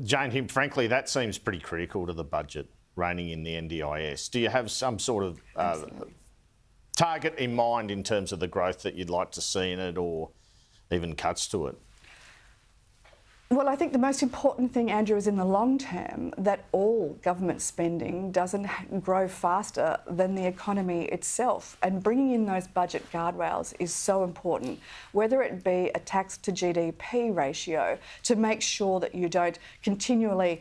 Jane Hume, frankly, that seems pretty critical to the budget, reining in the NDIS. Do you have some sort of target in mind in terms of the growth that you'd like to see in it, or even cuts to it? Well, I think the most important thing, Andrew, is in the long term that all government spending doesn't grow faster than the economy itself. And bringing in those budget guardrails is so important, whether it be a tax to GDP ratio to make sure that you don't continually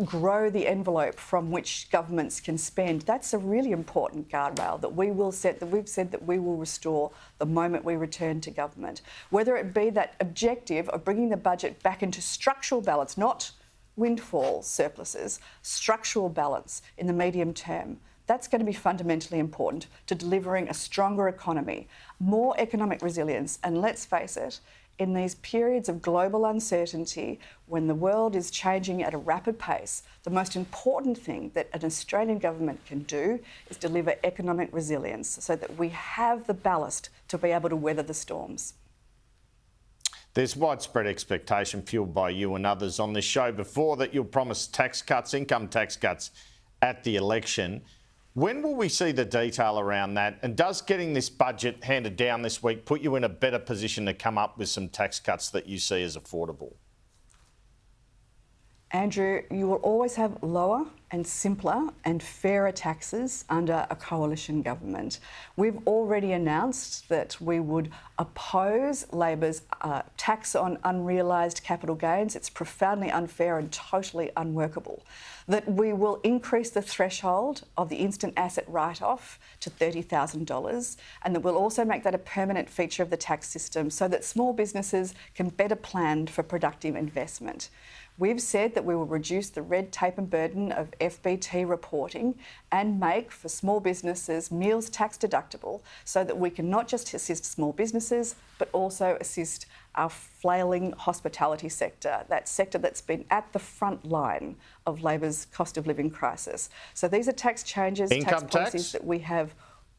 grow the envelope from which governments can spend. That's a really important guardrail that we will set, that we've said that we will restore the moment we return to government. Whether it be that objective of bringing the budget back into structural balance, not windfall surpluses, structural balance in the medium term. That's going to be fundamentally important to delivering a stronger economy, more economic resilience. And let's face it, in these periods of global uncertainty, when the world is changing at a rapid pace, the most important thing that an Australian government can do is deliver economic resilience so that we have the ballast to be able to weather the storms. There's widespread expectation, fuelled by you and others on this show before, that you'll promise tax cuts, income tax cuts at the election. When will we see the detail around that? And does getting this budget handed down this week put you in a better position to come up with some tax cuts that you see as affordable? Andrew, you will always have lower and simpler and fairer taxes under a coalition government. We've already announced that we would oppose Labor's tax on unrealised capital gains. It's profoundly unfair and totally unworkable. That we will increase the threshold of the instant asset write-off to $30,000, and that we'll also make that a permanent feature of the tax system so that small businesses can better plan for productive investment. We've said that we will reduce the red tape and burden of FBT reporting and make, for small businesses, meals tax deductible so that we can not just assist small businesses but also assist our flailing hospitality sector, that sector that's been at the front line of Labor's cost of living crisis. So these are tax changes, tax policies that we have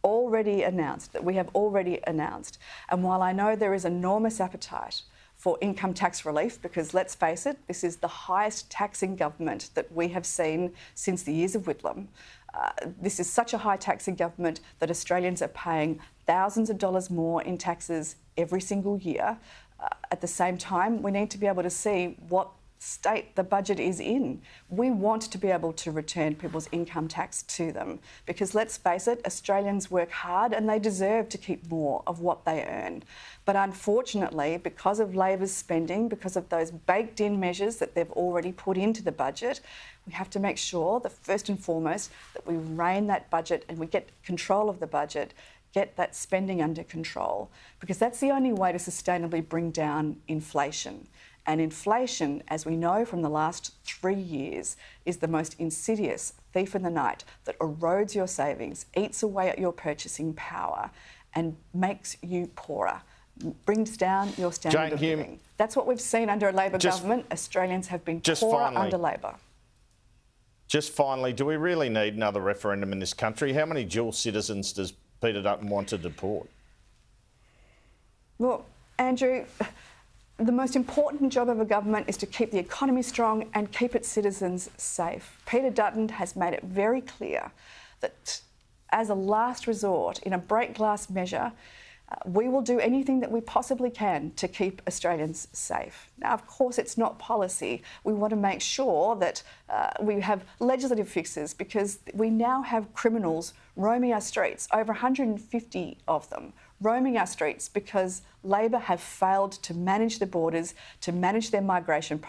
already announced, And while I know there is enormous appetite for income tax relief, because let's face it, this is the highest taxing government that we have seen since the years of Whitlam. This is such a high taxing government that Australians are paying thousands of dollars more in taxes every single year. At the same time, we need to be able to see what state the budget is in. We want to be able to return people's income tax to them because, let's face it, Australians work hard and they deserve to keep more of what they earn. But unfortunately, because of Labor's spending, because of those baked-in measures that they've already put into the budget, we have to make sure that first and foremost that we rein that budget and we get control of the budget, get that spending under control, because that's the only way to sustainably bring down inflation. And inflation, as we know from the last 3 years, is the most insidious thief in the night that erodes your savings, eats away at your purchasing power and makes you poorer, brings down your standard of living. That's what we've seen under a Labor government. Australians have been poorer under Labor. Just finally, do we really need another referendum in this country? How many dual citizens does Peter Dutton want to deport? Well, Andrew, the most important job of a government is to keep the economy strong and keep its citizens safe. Peter Dutton has made it very clear that as a last resort, in a break-glass measure, we will do anything that we possibly can to keep Australians safe. Now, of course, it's not policy. We want to make sure that we have legislative fixes because we now have criminals roaming our streets, over 150 of them, roaming our streets because Labor have failed to manage the borders, to manage their migration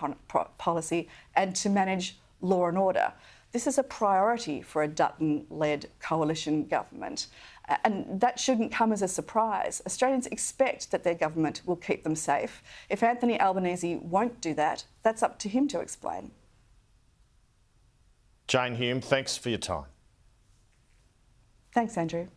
policy and to manage law and order. This is a priority for a Dutton-led coalition government. And that shouldn't come as a surprise. Australians expect that their government will keep them safe. If Anthony Albanese won't do that, that's up to him to explain. Jane Hume, thanks for your time. Thanks, Andrew.